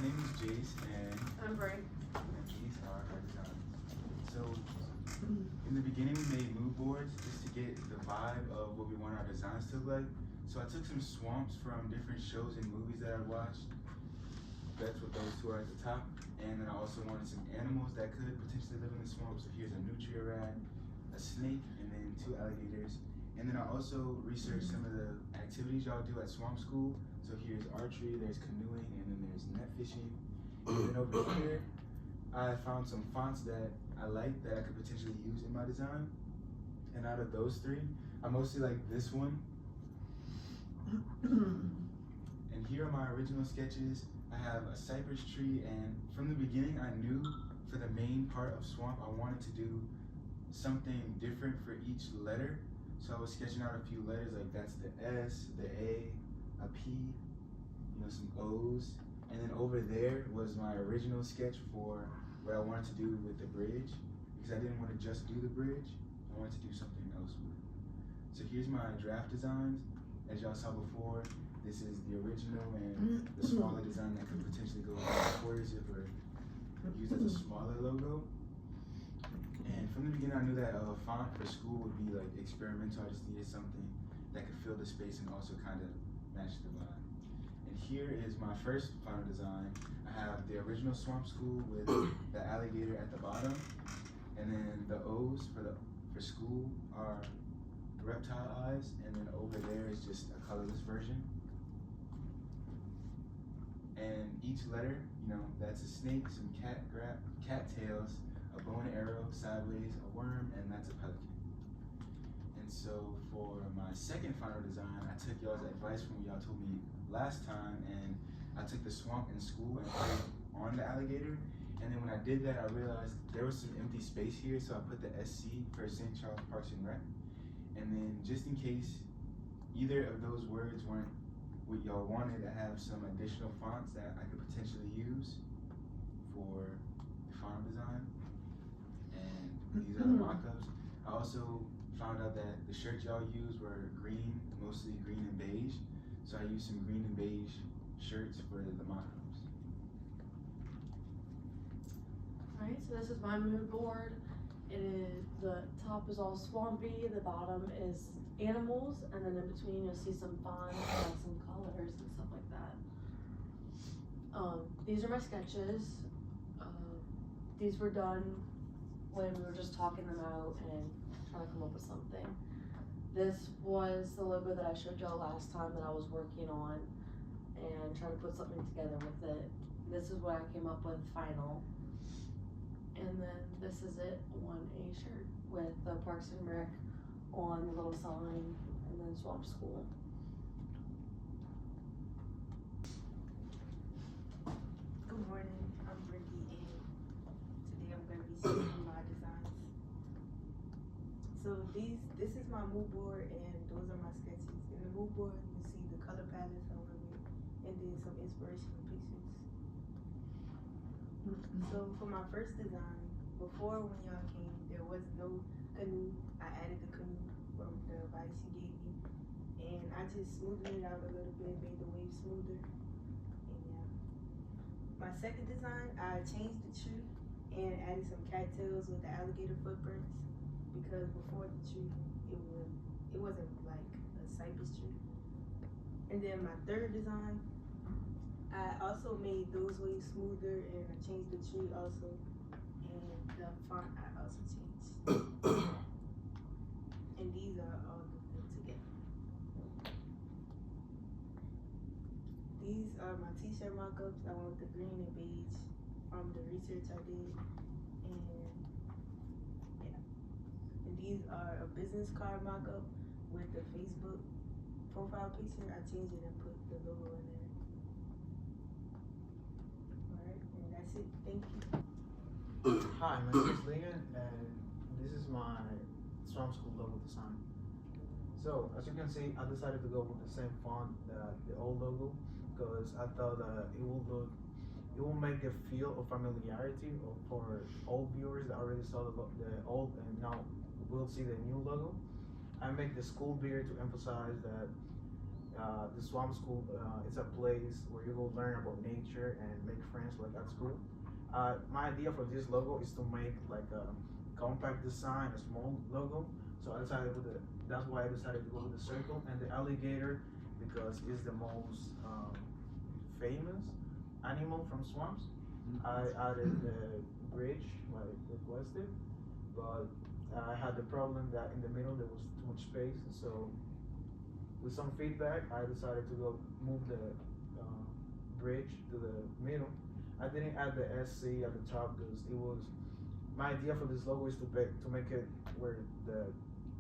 My name is Jace, and I'm Bray. these are our designs. So, in the beginning, we made mood boards just to get the vibe of what we want our designs to look like. So I took some swamps from different shows and movies that I watched. That's what those two are at the top. And then I also wanted some animals that could potentially live in the swamp. So here's a nutria rat, a snake, and then 2 alligators. And then I also researched some of the activities y'all do at swamp school. So here's archery, there's canoeing, and then there's net fishing. And then over here, I found some fonts that I like that I could potentially use in my design. And out of those 3, I mostly like this one. And here are my original sketches. I have a cypress tree, and from the beginning I knew for the main part of swamp I wanted to do something different for each letter. So I was sketching out a few letters, like that's the S, the a P, some O's. And then over there was my original sketch for what I wanted to do with the bridge, because I didn't want to just do the bridge, I wanted to do something else with it. So here's my draft designs. As y'all saw before, this is the original and the smaller design that could potentially go with a quarter zip or used as a smaller logo. And from the beginning I knew that a font for school would be like experimental. I just needed something that could fill the space and also kind of match the vibe. And here is my first final design. I have the original swamp school with the alligator at the bottom, and then the O's for school are reptile eyes, and then over there is just a colorless version. And each letter, that's a snake, some cat tails, a bow and arrow sideways, a worm, and that's a pelican. And so for my second final design, I took y'all's advice from what y'all told me last time, and I took the swamp in school and put it on the alligator. And then when I did that, I realized there was some empty space here, so I put the SC for St. Charles Parks and Rec. And then just in case either of those words weren't what y'all wanted, I have some additional fonts that I could potentially use for the final design. And these are the mock-ups. I also found out that the shirts y'all used were green, mostly green and beige. So I used some green and beige shirts for the mock-ups. Alright, so this is my mood board. The top is all swampy, the bottom is animals, and then in between you'll see some fonts and some colors and stuff like that. These are my sketches. These were done when we were just talking them out and trying to come up with something. This was the logo that I showed y'all last time that I was working on and trying to put something together with it. This is what I came up with final. And then this is it on a shirt with the Parks and Rec on the little sign, and then Swamp School. Good morning, I'm Brittany, and today I'm going to be showing my designs. So this is my mood board, and those are my sketches. In the mood board, you see the color palettes I went with, and then some inspirational pictures. So for my first design, before when y'all came, there was no canoe. I added the canoe from the advice you gave me, and I just smoothed it out a little bit, made the wave smoother, and yeah. My second design, I changed the tree and added some cattails with the alligator footprints, because before the tree, it wasn't like a cypress tree. And then my third design, I also made those waves smoother, and I changed the tree also, and the font I also changed. And these are all put together. These are my t-shirt mock-ups. I went with the green and beige from the research I did, and yeah. And these are a business card mock-up with the Facebook profile picture. I changed it and put the logo in there. That's it. Thank you. Hi, my name is Legan, and this is my Swamp School logo design. So, as you can see, I decided to go with the same font, the old logo, because I thought it will make a feel of familiarity for old viewers that already saw the old and now will see the new logo. I make the school beer to emphasize that the Swamp School, it's a place where you go learn about nature and make friends like at school. My idea for this logo is to make like a compact design, a small logo. So I decided with that's why I decided to go with the circle and the alligator because it's the most famous animal from swamps. I added the bridge like requested, but I had the problem that in the middle there was too much space. So with some feedback, I decided to go move the bridge to the middle. I didn't add the SC at the top because it was my idea for this logo is to make it where the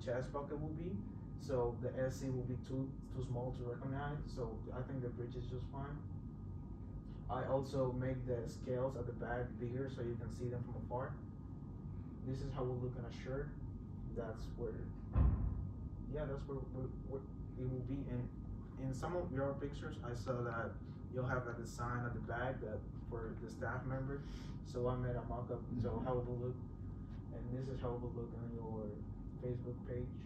chest bucket will be. So the SC will be too small to recognize. So I think the bridge is just fine. I also make the scales at the back bigger so you can see them from afar. This is how we'll look on a shirt. That's where, yeah, that's where it will be. And in some of your pictures, I saw that you'll have a design at the back that for the staff member. So I made a mock-up so how it will look. And this is how it will look on your Facebook page.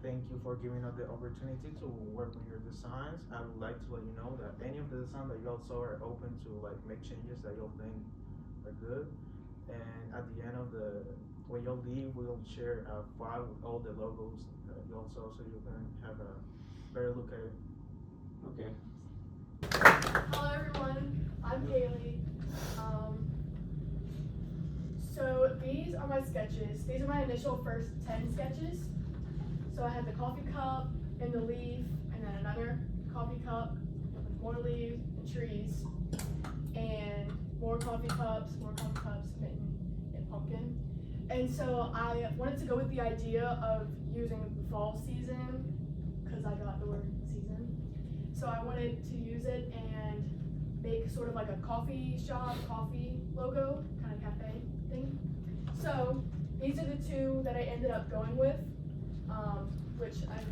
Thank you for giving us the opportunity to work on your designs. I would like to let you know that any of the designs that y'all saw are open to like make changes that y'all think are good. And at the end of when y'all leave, we'll share a file with all the logos that y'all saw so you can have a better look at it. Okay. Hello everyone, I'm Kaylee. So these are my sketches. These are my initial first 10 sketches. So I had the coffee cup and the leaf, and then another coffee cup with more leaves and trees, and more coffee cups, mitten, and pumpkin. And so I wanted to go with the idea of using the fall season, because I got the word season. So I wanted to use it and make sort of like a coffee shop, coffee logo, kind of cafe thing. So these are the two that I ended up going with. Which I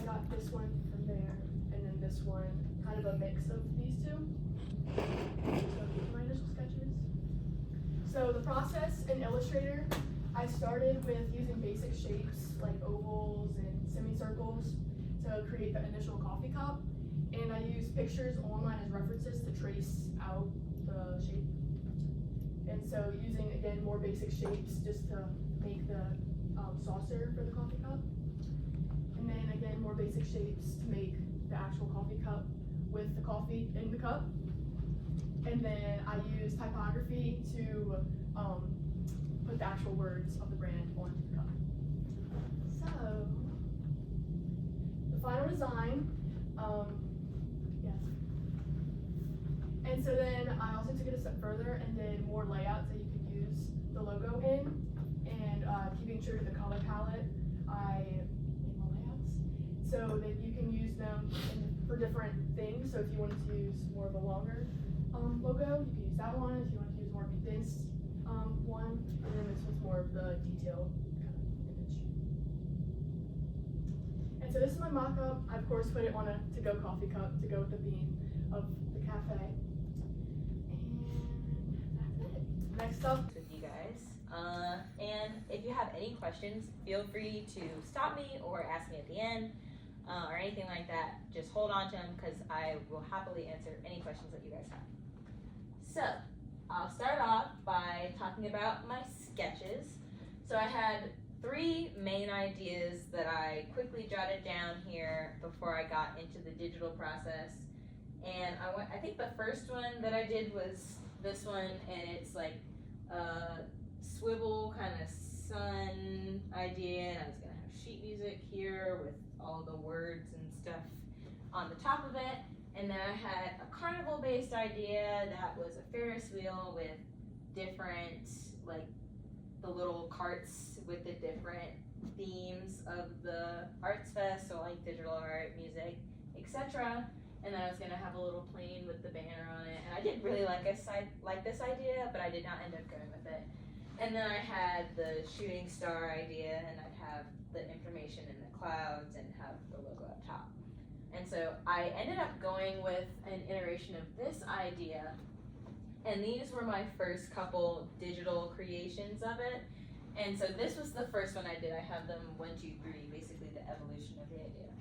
got this one from there, and then this one, kind of a mix of these two. So these are my initial sketches. So the process in Illustrator, I started with using basic shapes like ovals and semicircles to create the initial coffee cup, and I used pictures online as references to trace out the shape. And so using, again, more basic shapes just to make the saucer for the coffee cup. And then again, more basic shapes to make the actual coffee cup with the coffee in the cup. And then I use typography to put the actual words of the brand onto the cup. So, the final design, yes. And so then I also took it a step further and did more layouts that you could use the logo in. And keeping true to the color palette, I made more layouts so that you can use them for different things. So if you wanted to use more of a longer logo, you could use that one. If you want to use more of a dense one, and then this one's more of the detailed kind of image. And so this is my mock-up. I of course put it on a to-go coffee cup to go with the theme of the cafe. And that's it. Next up. With you guys. And if you have any questions, feel free to stop me or ask me at the end or anything like that. Just hold on to them because I will happily answer any questions that you guys have. So I'll start off by talking about my sketches. So I had 3 main ideas that I quickly jotted down here before I got into the digital process. And I think the first one that I did was this one, and it's like swivel kind of sun idea, and I was gonna have sheet music here with all the words and stuff on the top of it. And then I had a carnival based idea that was a Ferris wheel with different, like the little carts with the different themes of the Arts Fest, so like digital art, music, etc. And then I was gonna have a little plane with the banner on it, and I did really like this idea, but I did not end up going with it. And then I had the shooting star idea, and I'd have the information in the clouds and have the logo up top. And so I ended up going with an iteration of this idea, and these were my first couple digital creations of it. And so this was the first one I did. I have them 1, 2, 3, basically the evolution of the idea.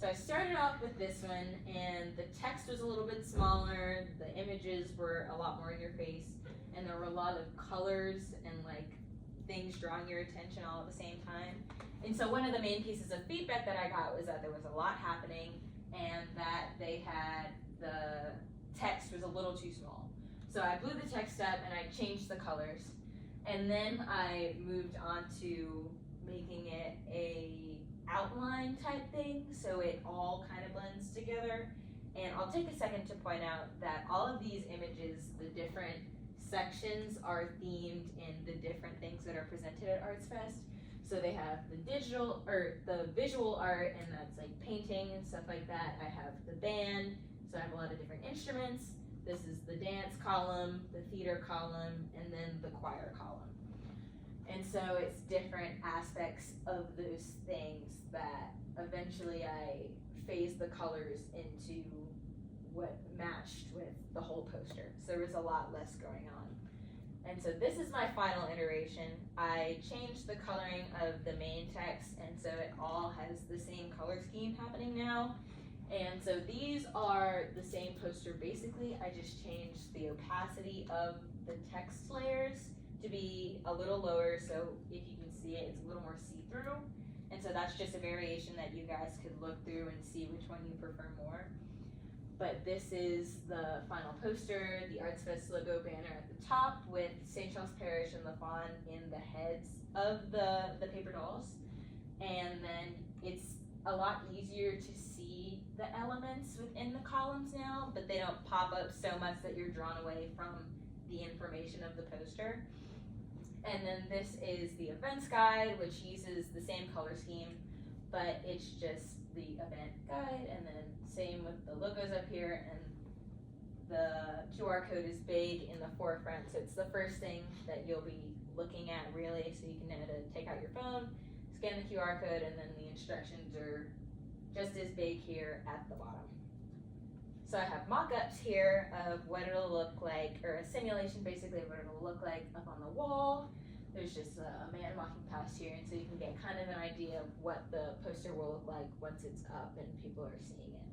So I started off with this one, and the text was a little bit smaller, the images were a lot more in your face, and there were a lot of colors and like things drawing your attention all at the same time. And so one of the main pieces of feedback that I got was that there was a lot happening and that they had, the text was a little too small. So I blew the text up and I changed the colors. And then I moved on to making it a outline type thing, so it all kind of blends together. And I'll take a second to point out that all of these images, the different sections, are themed in the different things that are presented at Arts Fest. So they have the digital, or the visual art, and that's like painting and stuff like that. I have the band, so I have a lot of different instruments. This is the dance column, the theater column, and then the choir column. And so it's different aspects of those things that eventually I phased the colors into what matched with the whole poster. So there was a lot less going on. And so this is my final iteration. I changed the coloring of the main text, and so it all has the same color scheme happening now. And so these are the same poster basically. I just changed the opacity of the text layers to be a little lower, so if you can see it, it's a little more see-through. And so that's just a variation that you guys could look through and see which one you prefer more. But this is the final poster, the Arts Fest logo banner at the top with St. Charles Parish and the fawn in the heads of the paper dolls. And then it's a lot easier to see the elements within the columns now, but they don't pop up so much that you're drawn away from the information of the poster. And then this is the events guide, which uses the same color scheme, but it's just the event guide, and then same with the logos up here, and the QR code is big in the forefront, so it's the first thing that you'll be looking at really, so you can know to take out your phone, scan the QR code, and then the instructions are just as big here at the bottom. So I have mock-ups here of what it'll look like, or a simulation basically of what it'll look like up on the wall. There's just a man walking past here, and so you can get kind of an idea of what the poster will look like once it's up and people are seeing it.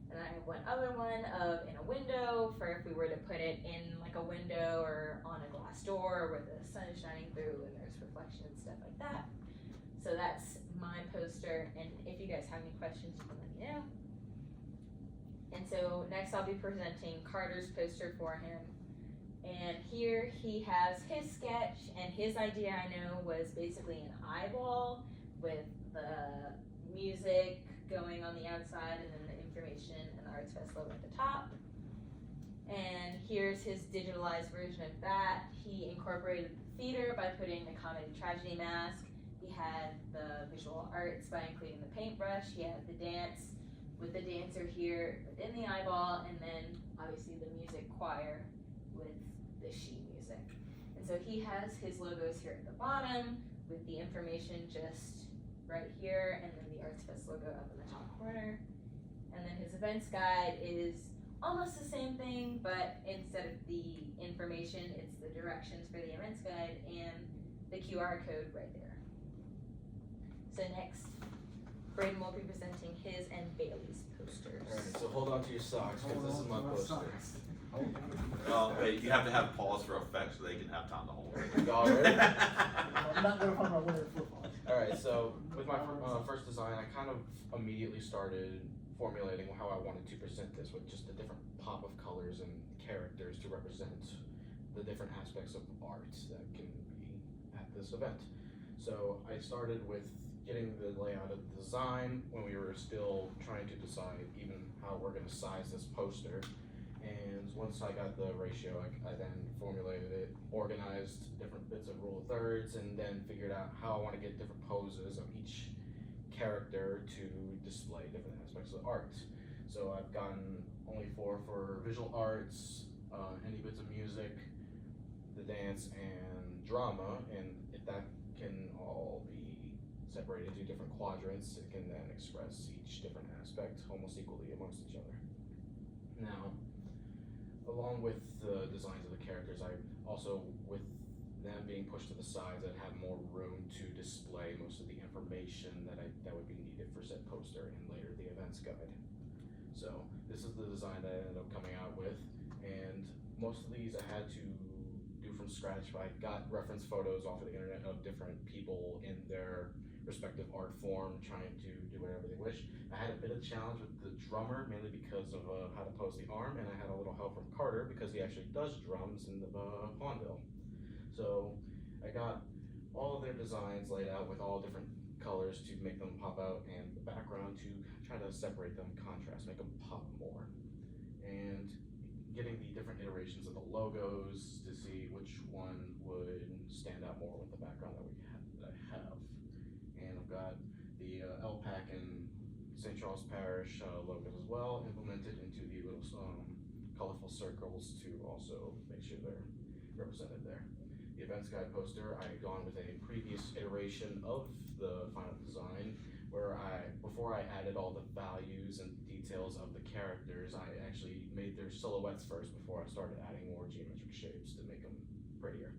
And I have one other one of in a window for if we were to put it in like a window or on a glass door where the sun is shining through and there's reflection and stuff like that. So that's my poster, and if you guys have any questions, you can let me know. And so next I'll be presenting Carter's poster for him. And here he has his sketch, and his idea I know was basically an eyeball with the music going on the outside and then the information and the Arts Fest logo at the top. And here's his digitalized version of that. He incorporated the theater by putting the comedy tragedy mask. He had the visual arts by including the paintbrush. He had the dance with the dancer here within the eyeball, and then obviously the music choir with the sheet music. And so he has his logos here at the bottom with the information just right here, and then the Arts Fest logo up in the top corner. And then his events guide is almost the same thing, but instead of the information, it's the directions for the events guide and the QR code right there. So next, Braden will be presenting his and Bailey's posters. Alright, so hold on to your socks, because this is my poster. Well, wait, you have to have pause for effect so they can have time to hold it. You all ready? I'm not gonna find my winner of football. Alright, so with my first design, I kind of immediately started formulating how I wanted to present this with just a different pop of colors and characters to represent the different aspects of art that can be at this event. So I started with getting the layout of the design when we were still trying to decide even how we're gonna size this poster. And once I got the ratio, I then formulated it, organized different bits of rule of thirds, and then figured out how I want to get different poses of each character to display different aspects of art. So I've gotten only 4 for visual arts, any bits of music, the dance, and drama, and if that can all be separated into different quadrants, it can then express each different aspect almost equally amongst each other. Now, along with the designs of the characters, I also, with them being pushed to the sides, I'd have more room to display most of the information that would be needed for said poster and later the event. events guide. So this is the design that I ended up coming out with, and most of these I had to do from scratch. I got reference photos off of the internet of different people in their respective art form trying to do whatever they wish. I had a bit of challenge with the drummer, mainly because of how to pose the arm, and I had a little help from Carter because he actually does drums in the Vaudeville. So I got all of their designs laid out with all different colors to make them pop out, and the background to try to separate them, contrast, make them pop more. And getting the different iterations of the logos to see which one would stand out more with the background that I have. And I've got the LPAC and St. Charles Parish logos as well, implemented into the little colorful circles to also make sure they're represented there. The events guide poster, I had gone with a previous iteration of the final design where before I added all the values and details of the characters, I actually made their silhouettes first before I started adding more geometric shapes to make them prettier.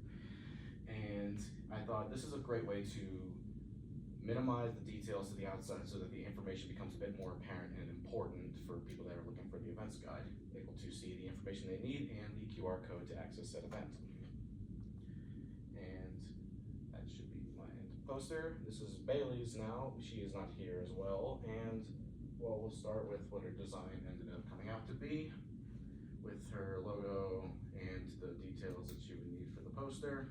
And I thought this is a great way to minimize the details to the outside so that the information becomes a bit more apparent and important for people that are looking for the events guide, able to see the information they need and the QR code to access said event. And that should be my end poster. This is Bailey's now. She is not here as well. And well, we'll start with what her design ended up coming out to be with her logo and the details that she would need for the poster.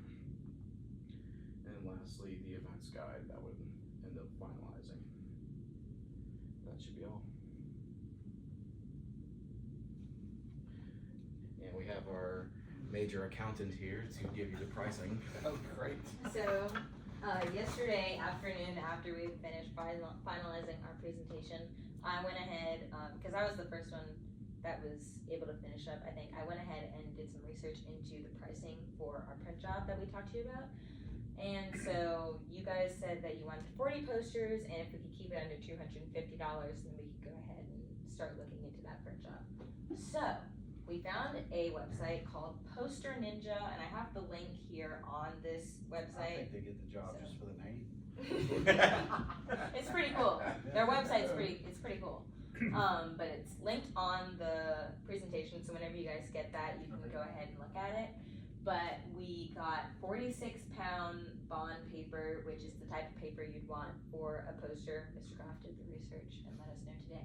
And lastly, the events guide that would end up finalizing. That should be all. And we have our major accountant here to give you the pricing. Oh, great. So, yesterday afternoon, after we finished finalizing our presentation, I went ahead, because I was the first one that was able to finish up, I think. I went ahead and did some research into the pricing for our print job that we talked to you about. And so you guys said that you wanted 40 posters, and if we could keep it under $250, then we could go ahead and start looking into that print job. So we found a website called Poster Ninja, and I have the link here on this website. I think they get the job just for the name. It's pretty cool. Their website's pretty cool. But it's linked on the presentation, so whenever you guys get that, you can go ahead and look at it. But we got 46-pound bond paper, which is the type of paper you'd want for a poster. Mr. Croft did the research and let us know today.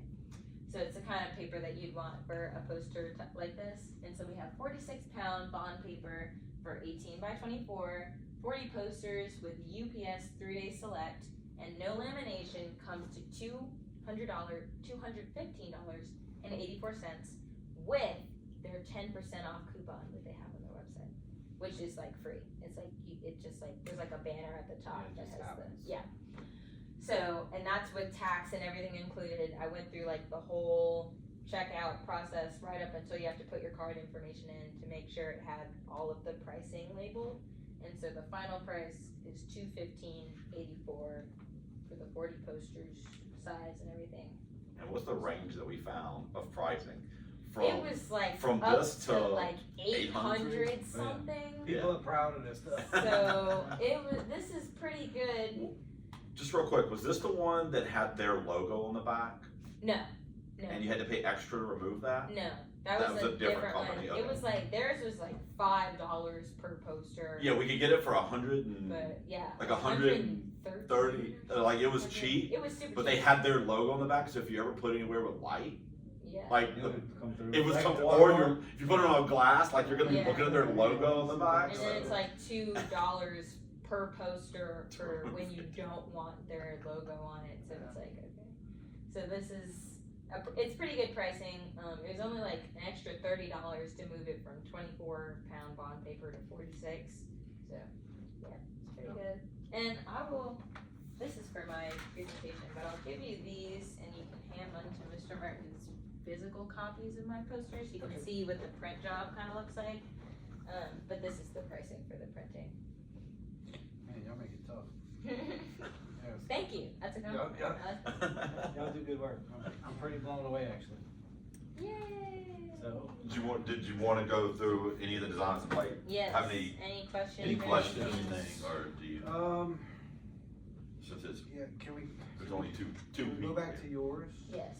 So it's the kind of paper that you'd want for a poster like this. And so we have 46-pound bond paper for 18 by 24, 40 posters with UPS 3-day select, and no lamination comes to $215.84 with their 10% off coupon that they have on their website, which is like free. It's like, it just like, there's like a banner at the top Yeah, that it just has happens. So, and that's with tax and everything included. I went through like the whole checkout process right up until you have to put your card information in to make sure it had all of the pricing labeled. And so the final price is $215.84 for the 40 posters, size and everything. And what's the range that we found of pricing? It was like from up this to to like 800 800? something. People are proud of this stuff. So this is pretty good. Just real quick, was this the one that had their logo on the back? No, And you had to pay extra to remove that? no, that was a different company, one. okay. It was like, theirs was like $5 per poster. Yeah, we could get it for 100 and But yeah. like 130. Like it was cheap, It was super but cheap. they had their logo on the back. So if you ever put it anywhere with light, Yeah. like It would come through. it was Like come, the or Walmart. if you put it on glass, like you're gonna be Yeah. looking at their logo on the back. And then it's like $2 per poster for when you don't want their logo on it. So it's like, okay. So this is, it's pretty good pricing. It was only like an extra $30 to move it from 24-pound bond paper to 46. So yeah, it's pretty good. And I will, this is for my presentation, but I'll give you these and you can hand them to Mr. Martin's physical copies of my posters. You can see what the print job kind of looks like. But this is the pricing for the printing. Man, y'all make it tough. Yes. Thank you. That's a compliment. Yeah, I like that. Y'all do good work. I'm pretty blown away, actually. Yay! So, Did you want to go through any of the designs and like Yes. have any questions? questions, or anything? or do you? Since it's yeah, can we there's only two can we people go back here. to yours? Yes.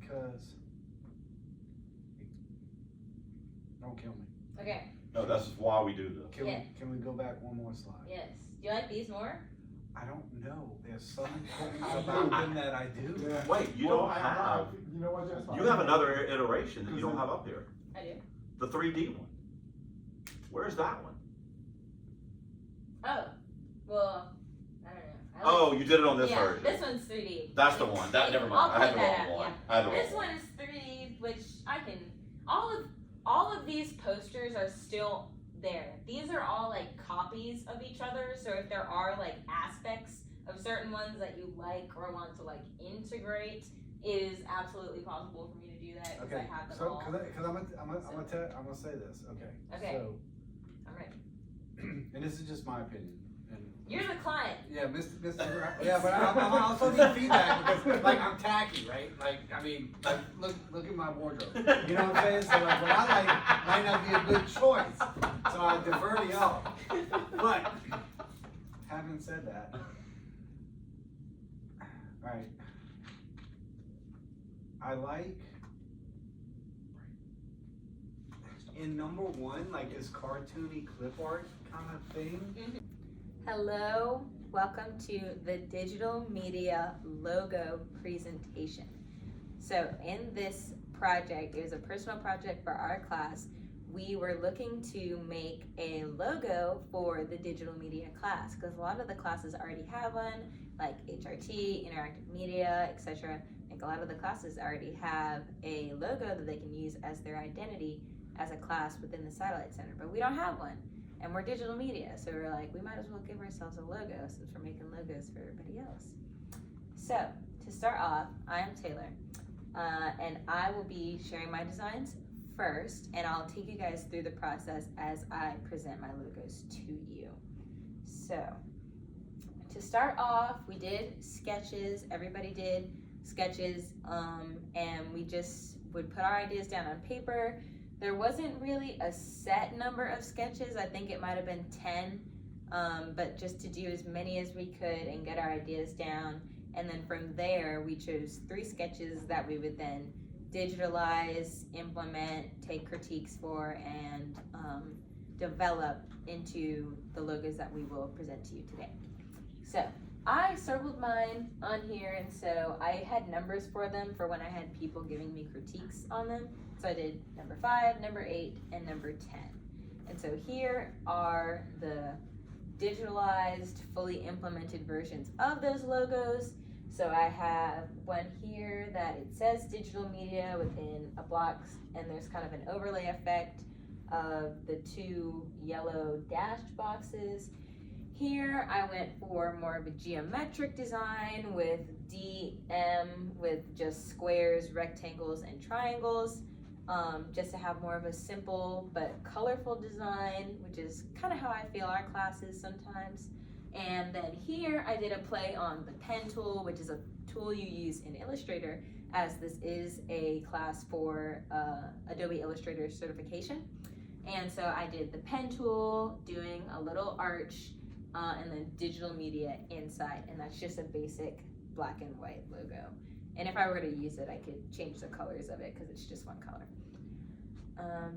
because don't kill me. Okay, No, that's why we do this. Can Yeah. we go back one more slide? yes. Do you like these more? I don't know. There's some things about them that I do. Yeah. Wait, you Well, don't have, you know what, that's fine. you have another iteration that you don't have up here. I do. The 3D one. Where's that one? Oh, well, I don't know. I like- Oh, you did it on this yeah, version. this one's 3D. That's the one. That, never mind. I'll I had put the that wrong up, one. yeah. I had the This wrong one is 3D, which I can. All of these posters are still there. These are all like copies of each other. So if there are like aspects of certain ones that you like or want to like integrate, it is absolutely possible for me to do that because Okay. I have them So, all. because I'm gonna say this. Okay. Okay. So, I'm ready. and this is just my opinion. And You're the client. yeah, Mr. Yeah, but I'm also need feedback because like I'm tacky, right? Like I mean, like look at my wardrobe. You know what I'm saying? So like what I like might not be a good choice. So I defer to y'all. But having said that, right, I like in number one like this cartoony clip art kind of thing. Hello, welcome to the digital media logo presentation. So in this project, it was a personal project for our class. We were looking to make a logo for the digital media class because a lot of the classes already have one, like HRT, interactive media, etc. Like a lot of the classes already have a logo that they can use as their identity as a class within the Satellite Center, but we don't have one. And we're digital media, so we're like, we might as well give ourselves a logo since we're making logos for everybody else. So, to start off, I am Taylor, and I will be sharing my designs first, and I'll take you guys through the process as I present my logos to you. So, to start off, we did sketches, everybody did sketches, and we just would put our ideas down on paper. There wasn't really a set number of sketches. I think it might have been 10, but just to do as many as we could and get our ideas down. And then from there, we chose 3 sketches that we would then digitalize, implement, take critiques for, and develop into the logos that we will present to you today. So I circled mine on here, and so I had numbers for them for when I had people giving me critiques on them. So I did number 5, number 8, and number 10. And so here are the digitalized, fully implemented versions of those logos. So I have one here that it says digital media within a block, and there's kind of an overlay effect of the 2 yellow dashed boxes. Here I went for more of a geometric design with DM with just squares, rectangles, and triangles. Just to have more of a simple but colorful design, which is kind of how I feel our classes sometimes. And then here I did a play on the pen tool, which is a tool you use in Illustrator, as this is a class for Adobe Illustrator certification. And so I did the pen tool, doing a little arch, and then digital media inside, and that's just a basic black and white logo. And if I were to use it, I could change the colors of it because it's just one color.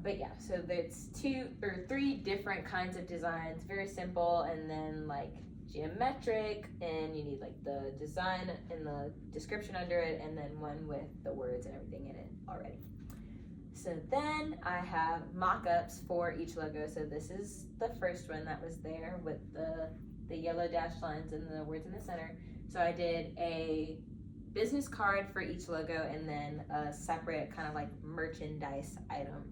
But yeah, so there's 2 or 3 different kinds of designs, very simple, and then like geometric, and you need like the design and the description under it, and then one with the words and everything in it already. So then I have mock-ups for each logo. So this is the first one that was there with the yellow dashed lines and the words in the center. So I did a business card for each logo and then a separate kind of like merchandise item,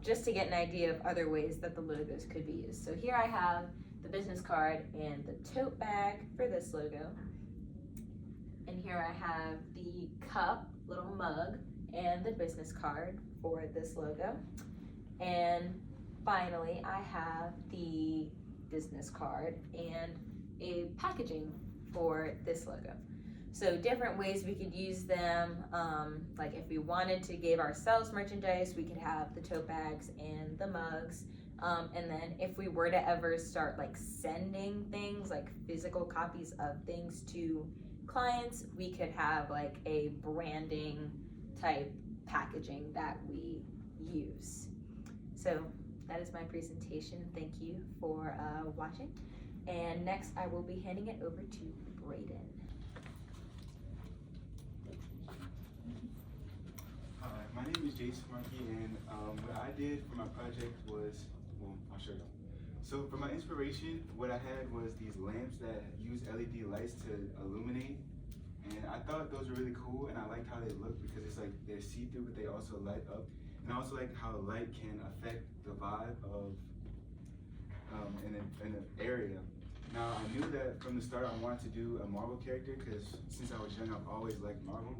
just to get an idea of other ways that the logos could be used. So here I have the business card and the tote bag for this logo. And here I have the cup, little mug, and the business card for this logo. And finally, I have the business card and a packaging for this logo. So different ways we could use them, like if we wanted to give ourselves merchandise, we could have the tote bags and the mugs. And then if we were to ever start like sending things, like physical copies of things to clients, we could have like a branding type packaging that we use. So that is my presentation. Thank you for watching. And next I will be handing it over to Braden. Hi, my name is Jason Markey, and what I did for my project was, well, I'll show you. So for my inspiration, what I had was these lamps that use LED lights to illuminate, and I thought those were really cool, and I liked how they look because it's like they're see-through, but they also light up. And I also like how light can affect the vibe of in an area. Now I knew that from the start I wanted to do a Marvel character because since I was young I've always liked Marvel.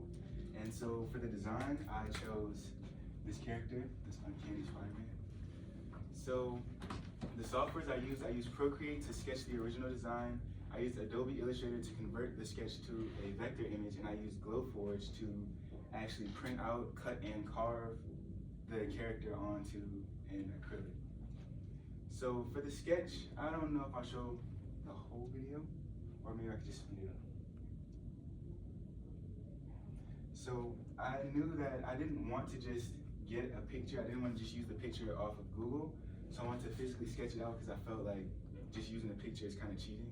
And so for the design I chose this character, this Uncanny Spider-Man. So the softwares I used Procreate to sketch the original design. I used Adobe Illustrator to convert the sketch to a vector image, and I used Glowforge to actually print out, cut, and carve the character onto an acrylic. So for the sketch, I don't know if I'll show the whole video, or maybe I could just speed it up. So I knew that I didn't want to just get a picture, I didn't want to just use the picture off of Google, so I wanted to physically sketch it out because I felt like just using a picture is kind of cheating.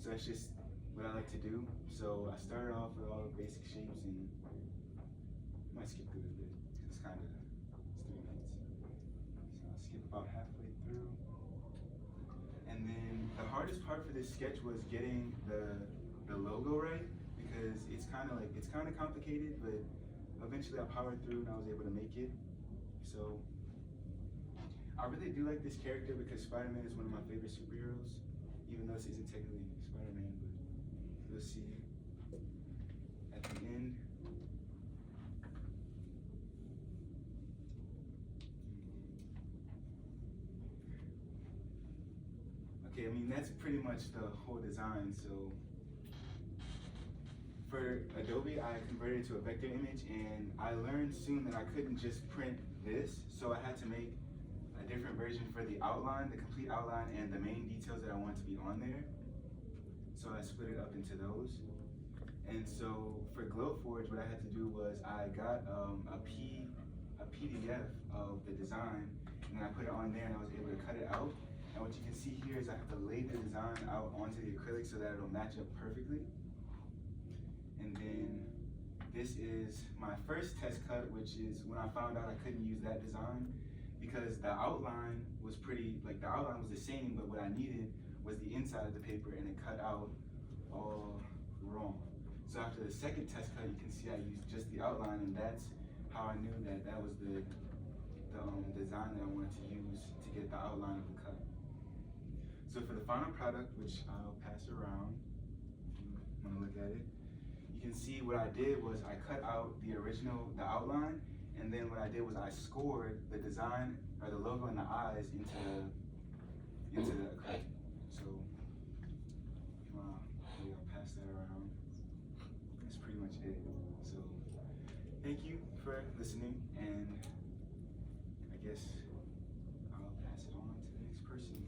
So that's just what I like to do. So I started off with all the basic shapes, and I might skip through this bit because it's 3 minutes. So I'll skip about halfway through. And then the hardest part for this sketch was getting the logo right because it's kind of complicated, but eventually I powered through and I was able to make it. So I really do like this character because Spider-Man is one of my favorite superheroes, even though this isn't technically Spider-Man, but you'll see at the end. Okay, I mean, that's pretty much the whole design. So for Adobe, I converted it to a vector image, and I learned soon that I couldn't just print this, so I had to make a different version for the outline, the complete outline, and the main details that I want to be on there. So I split it up into those. And so for Glowforge, what I had to do was I got a PDF of the design, and then I put it on there, and I was able to cut it out. And what you can see here is I have to lay the design out onto the acrylic so that it'll match up perfectly. And then this is my first test cut, which is when I found out I couldn't use that design because the outline was the outline was the same, but what I needed was the inside of the paper, and it cut out all wrong. So after the second test cut, you can see I used just the outline, and that's how I knew that that was the design that I wanted to use to get the outline of the cut. So for the final product, which I'll pass around, if you want to look at it, you can see what I did was I cut out the outline, and then what I did was I scored the design or the logo and the eyes into the acrylic. So maybe I'll pass that around. That's pretty much it. So thank you for listening, and I guess I'll pass it on to the next person.